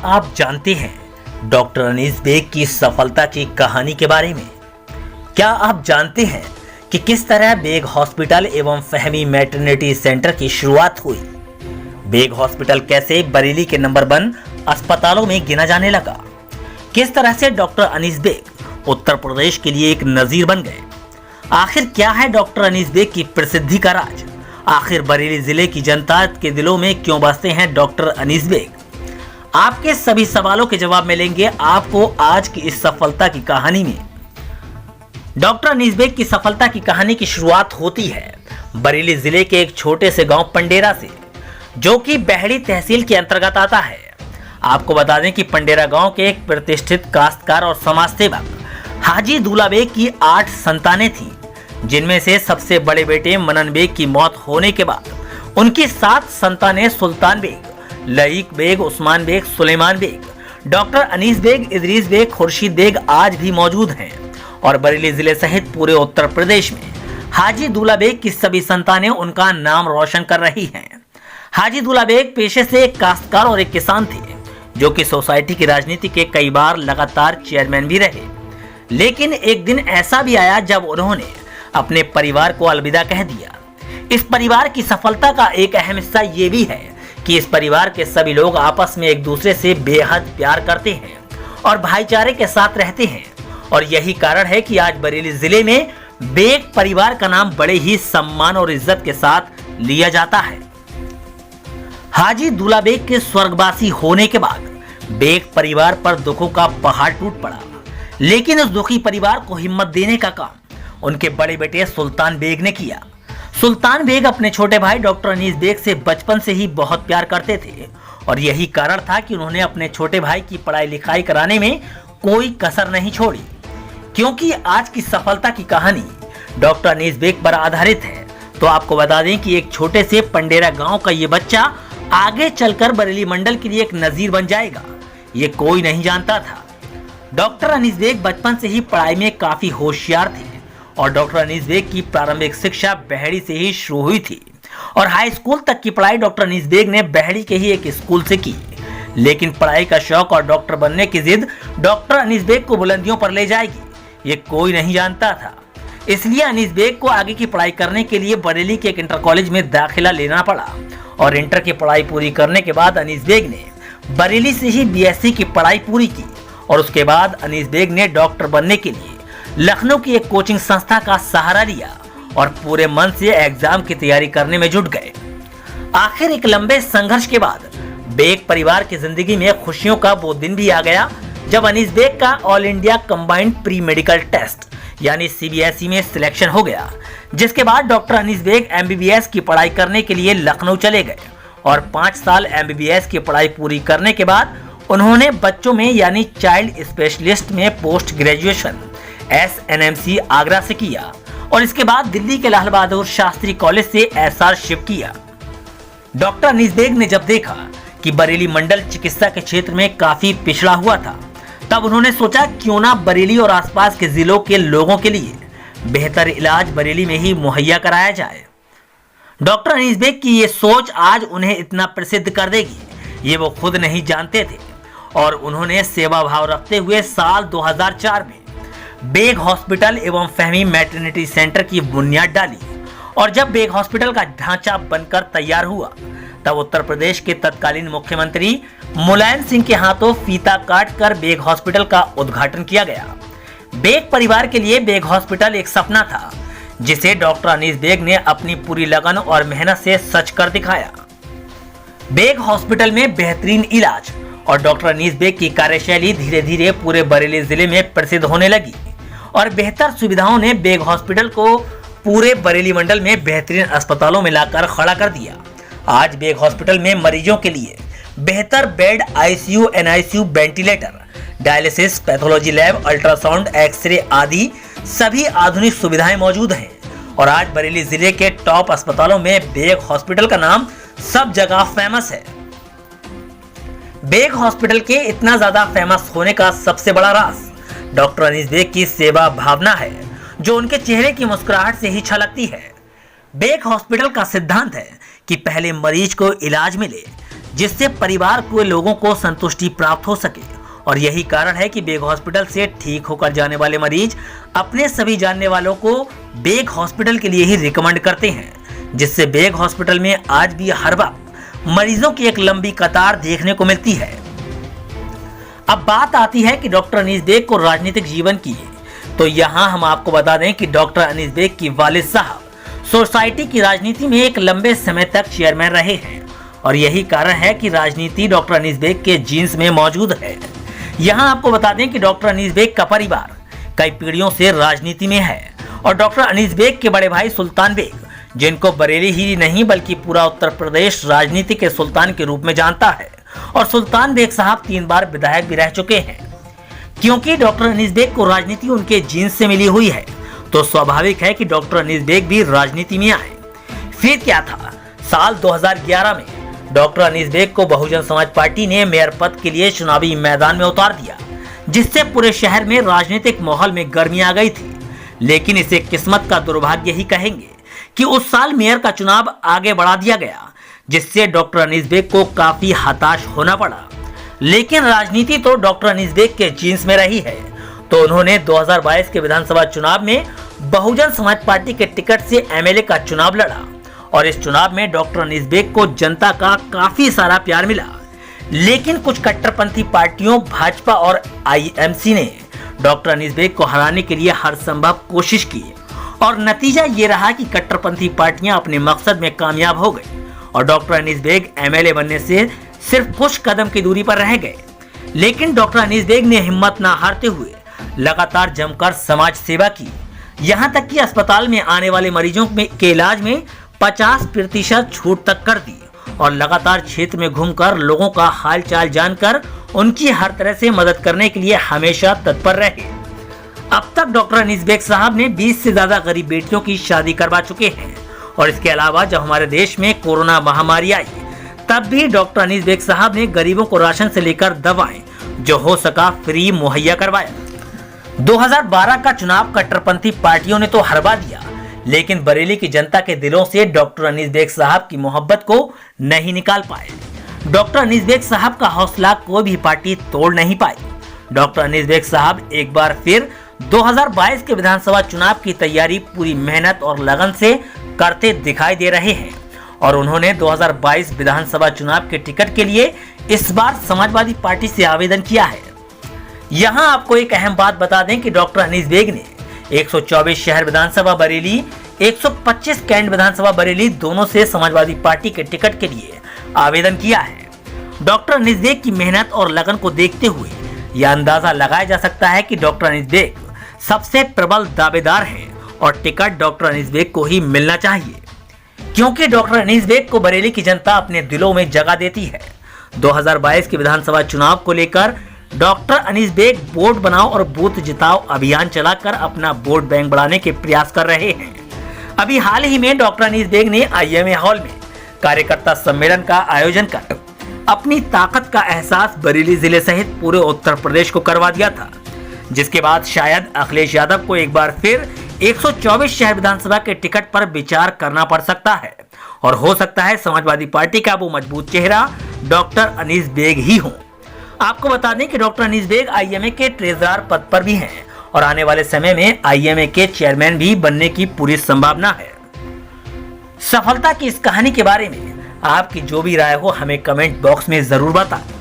आप जानते हैं डॉक्टर अनीस बेग की सफलता की कहानी के बारे में? क्या आप जानते हैं कि किस तरह बेग हॉस्पिटल एवं फहमी मैटरनिटी सेंटर की शुरुआत हुई? बेग हॉस्पिटल कैसे बरेली के नंबर 1 अस्पतालों में गिना जाने लगा? किस तरह से डॉक्टर अनीस बेग उत्तर प्रदेश के लिए एक नजीर बन गए? आखिर क्या है डॉक्टर अनीस बेग की प्रसिद्धि का राज? आखिर बरेली जिले की जनता के दिलों में क्यों बसते हैं डॉक्टर अनीस बेग? आपके सभी सवालों के जवाब मिलेंगे आपको आज की इस सफलता की कहानी में। डॉक्टर अनीस बेग की सफलता की कहानी की शुरुआत होती है बरेली जिले के एक छोटे से गांव पंडेरा से, जो कि बहड़ी तहसील के अंतर्गत आता है। आपको बता दें कि पंडेरा गांव के एक प्रतिष्ठित काश्तकार और समाज सेवक हाजी दूला बेग की 8 संतानें थीं, जिनमें से सबसे बड़े बेटे मनन बेग की मौत होने के बाद उनकी 7 संतानें सुल्तान बेग, लईक बेग, उस्मान बेग, सुलेमान बेग, डॉक्टर अनीस बेग, इदरीस बेग, खुर्शीद बेग आज भी मौजूद हैं और बरेली जिले सहित पूरे उत्तर प्रदेश में हाजी दूला बेग की सभी संतानें उनका नाम रोशन कर रही हैं। हाजी दूला बेग पेशे से एक काश्तकार और एक किसान थे, जो कि सोसाइटी की राजनीति के कई बार लगातार चेयरमैन भी रहे। लेकिन एक दिन ऐसा भी आया जब उन्होंने अपने परिवार को अलविदा कह दिया। इस परिवार की सफलता का एक अहम हिस्सा ये भी है कि इस परिवार के सभी लोग आपस में एक दूसरे से बेहद प्यार करते हैं और भाईचारे के साथ रहते हैं, और यही कारण है कि आज बरेली जिले में बेग परिवार का नाम बड़े ही सम्मान और इज्जत के साथ लिया जाता है। हाजी दूला बेग के स्वर्गवासी होने के बाद बेग परिवार पर दुखों का पहाड़ टूट पड़ा, लेकिन उस दुखी परिवार को हिम्मत देने का काम उनके बड़े बेटे सुल्तान बेग ने किया। सुल्तान बेग अपने छोटे भाई डॉक्टर अनीस बेग से बचपन से ही बहुत प्यार करते थे और यही कारण था कि उन्होंने अपने छोटे भाई की पढ़ाई लिखाई कराने में कोई कसर नहीं छोड़ी। क्योंकि आज की सफलता की कहानी डॉक्टर अनीस बेग पर आधारित है, तो आपको बता दें कि एक छोटे से पंडेरा गांव का ये बच्चा आगे चलकर बरेली मंडल के लिए एक नजीर बन जाएगा, ये कोई नहीं जानता था। डॉक्टर अनीस बेग बचपन से ही पढ़ाई में काफी होशियार थे और डॉक्टर अनीस बेग की प्रारंभिक शिक्षा बहड़ी से ही शुरू हुई थी और हाई स्कूल तक की पढ़ाई डॉक्टर अनीस बेग ने बहड़ी के ही एक स्कूल से की। लेकिन पढ़ाई का शौक और डॉक्टर बनने की जिद डॉक्टर अनीस बेग को बुलंदियों पर ले जाएगी, ये कोई नहीं जानता था। इसलिए अनीस बेग को आगे की पढ़ाई करने के लिए बरेली के एक इंटर कॉलेज में दाखिला लेना पड़ा और इंटर की पढ़ाई पूरी करने के बाद अनीस बेग ने बरेली से ही बीएससी की पढ़ाई पूरी की और उसके बाद अनीस बेग ने डॉक्टर बनने के लिए लखनऊ की एक कोचिंग संस्था का सहारा लिया और पूरे मन से एग्जाम की तैयारी करने में जुट गए। आखिर एक लंबे संघर्ष के बाद बेग परिवार की जिंदगी में खुशियों का वो दिन भी आ गया जब अनीस बेग का all India combined pre medical test यानी सीबीएसई में सिलेक्शन हो गया, जिसके बाद डॉक्टर अनीस बेग एमबीबीएस की पढ़ाई करने के लिए लखनऊ चले गए और 5 साल एमबीबीएस की पढ़ाई पूरी करने के बाद उन्होंने बच्चों में यानी चाइल्ड स्पेशलिस्ट में पोस्ट ग्रेजुएशन SNMC आगरा से किया और इसके बाद दिल्ली के लाल बहादुर शास्त्री कॉलेज से SR शिफ्ट किया। डॉक्टर अनीस बेग ने जब देखा कि बरेली मंडल चिकित्सा के क्षेत्र में काफी पिछड़ा हुआ था, तब उन्होंने सोचा क्यों ना बरेली और आसपास के जिलों के लोगों के लिए बेहतर इलाज बरेली में ही मुहैया कराया जाए। डॉक्टर अनीस बेग की ये सोच आज उन्हें इतना प्रसिद्ध कर देगी, ये वो खुद नहीं जानते थे और उन्होंने सेवा भाव रखते हुए साल 2004 में बेग हॉस्पिटल एवं फहमी मैटरनिटी सेंटर की बुनियाद डाली और जब बेग हॉस्पिटल का ढांचा बनकर तैयार हुआ, तब उत्तर प्रदेश के तत्कालीन मुख्यमंत्री मुलायम सिंह के हाथों फीता काटकर बेग हॉस्पिटल का उद्घाटन किया गया। बेग परिवार के लिए बेग हॉस्पिटल एक सपना था, जिसे डॉक्टर अनीस बेग ने अपनी पूरी लगन और मेहनत से सच कर दिखाया। बेग हॉस्पिटल में बेहतरीन इलाज और डॉक्टर अनीस बेग की कार्यशैली धीरे धीरे पूरे बरेली जिले में प्रसिद्ध होने लगी और बेहतर सुविधाओं ने बेग हॉस्पिटल को पूरे बरेली मंडल में बेहतरीन अस्पतालों में लाकर खड़ा कर दिया। आज बेग हॉस्पिटल में मरीजों के लिए बेहतर bed, ICU, NICU, ventilator, dialysis, pathology lab, ultrasound, x-ray आदि सभी आधुनिक सुविधाएं मौजूद हैं और आज बरेली जिले के टॉप अस्पतालों में बेग हॉस्पिटल का नाम सब जगह फेमस है। बेग हॉस्पिटल के इतना ज्यादा फेमस होने का सबसे बड़ा राज डॉक्टर अनीस बेग की सेवा भावना है, जो उनके चेहरे की मुस्कुराहट से ही छलकती है। बेग हॉस्पिटल का सिद्धांत है कि पहले मरीज को इलाज मिले, जिससे परिवार के लोगों को संतुष्टि प्राप्त हो सके। और यही कारण है कि बेग हॉस्पिटल से ठीक होकर जाने वाले मरीज अपने सभी जानने वालों को बेग हॉस्पिटल के लिए ही रिकमेंड करते हैं, जिससे बेग हॉस्पिटल में आज भी हर वक्त मरीजों की एक लंबी कतार देखने को मिलती है। अब बात आती है कि डॉक्टर अनीस बेग को राजनीतिक जीवन की, तो यहाँ हम आपको बता दें कि डॉक्टर अनीस बेग की वालिद साहब सोसाइटी की राजनीति में एक लंबे समय तक चेयरमैन रहे हैं और यही कारण है कि राजनीति डॉक्टर अनीस बेग के जीन्स में मौजूद है। यहाँ आपको बता दें कि डॉक्टर अनीस बेग का परिवार कई पीढ़ियों से राजनीति में है और डॉक्टर अनीस बेग के बड़े भाई सुल्तान बेग, जिनको बरेली ही नहीं बल्कि पूरा उत्तर प्रदेश राजनीति के सुल्तान के रूप में जानता है, और सुल्तान बेग साहब 3 बार विधायक भी रह चुके हैं। क्योंकि डॉक्टर अनीस बेग को राजनीति उनके जीन्स से मिली हुई है, तो स्वाभाविक है कि डॉक्टर अनीस बेग भी राजनीति में आए। फिर क्या था, साल 2011 में डॉक्टर अनीस बेग को बहुजन समाज पार्टी ने मेयर पद के लिए चुनावी मैदान में उतार दिया, जिससे पूरे शहर में राजनीतिक माहौल में गर्मी आ गई थी। लेकिन इसे किस्मत का दुर्भाग्य ही कहेंगे कि उस साल मेयर का चुनाव आगे बढ़ा दिया गया, जिससे डॉक्टर अनीस बेग को काफी हताश होना पड़ा। लेकिन राजनीति तो डॉक्टर अनीस बेग के जीन्स में रही है, तो उन्होंने 2022 के विधानसभा चुनाव में बहुजन समाज पार्टी के टिकट से एमएलए का चुनाव लड़ा और इस चुनाव में डॉक्टर अनीस बेग को जनता का काफी सारा प्यार मिला। लेकिन कुछ कट्टरपंथी पार्टियों भाजपा और आईएमसी ने डॉक्टर अनीस बेग को हराने के लिए हर संभव कोशिश की और नतीजा ये रहा कि कट्टरपंथी पार्टियां अपने मकसद में कामयाब हो गई और डॉक्टर अनीस बेग एमएलए बनने से सिर्फ कुछ कदम की दूरी पर रह गए। लेकिन डॉक्टर अनीस बेग ने हिम्मत न हारते हुए लगातार जमकर समाज सेवा की, यहाँ तक कि अस्पताल में आने वाले मरीजों के इलाज में 50% छूट तक कर दी और लगातार क्षेत्र में घूमकर लोगों का हालचाल जानकर उनकी हर तरह से मदद करने के लिए हमेशा तत्पर रहे। अब तक डॉक्टर अनीस बेग साहब ने 20 से ज्यादा गरीब बेटियों की शादी करवा चुके हैं और इसके अलावा जब हमारे देश में कोरोना महामारी आई तब भी डॉक्टर अनीस बेग साहब ने गरीबों को राशन से लेकर दवाएं जो हो सका फ्री मुहैया करवाया। 2012 का चुनाव कट्टरपंथी पार्टियों ने तो हरवा दिया, लेकिन बरेली की जनता के दिलों से डॉक्टर अनीस बेग साहब की मोहब्बत को नहीं निकाल पाए। डॉक्टर अनीस बेग साहब का हौसला कोई भी पार्टी तोड़ नहीं पाई। डॉक्टर अनीस बेग साहब एक बार फिर 2022 के विधानसभा चुनाव की तैयारी पूरी मेहनत और लगन से करते दिखाई दे रहे हैं और उन्होंने 2022 विधानसभा चुनाव के टिकट के लिए इस बार समाजवादी पार्टी से आवेदन किया है। यहाँ आपको एक अहम बात बता दें कि डॉक्टर अनीस बेग ने 124 शहर विधानसभा बरेली, 125 कैंट विधानसभा बरेली दोनों से समाजवादी पार्टी के टिकट के लिए आवेदन किया है। डॉक्टर अनीस बेग की मेहनत और लगन को देखते हुए यह अंदाजा लगाया जा सकता है कि डॉक्टर अनीस बेग सबसे प्रबल दावेदार हैं और टिकट डॉक्टर अनीस बेग को ही मिलना चाहिए, क्योंकि डॉक्टर अनीस बेग को बरेली की जनता अपने दिलों में जगह देती है। 2022 के विधानसभा चुनाव को लेकर डॉक्टर अनीस बेग वोट बनाओ और बूथ जिताओ अभियान चलाकर अपना वोट बैंक बढ़ाने के प्रयास कर रहे हैं। अभी हाल ही में डॉक्टर अनीस बेग ने आईएमए हॉल में कार्यकर्ता सम्मेलन का आयोजन कर अपनी ताकत का एहसास बरेली जिले सहित पूरे उत्तर प्रदेश को करवा दिया था, जिसके बाद शायद अखिलेश यादव को एक बार फिर 124 शहर विधानसभा के टिकट पर विचार करना पड़ सकता है और हो सकता है समाजवादी पार्टी का वो मजबूत चेहरा डॉक्टर अनीस बेग ही हो। आपको बता दें कि डॉक्टर अनीस बेग आईएमए के ट्रेजरर पद पर भी हैं और आने वाले समय में आईएमए के चेयरमैन भी बनने की पूरी संभावना है। सफलता की इस कहानी के बारे में आपकी जो भी राय हो हमें कमेंट बॉक्स में जरूर बताएं।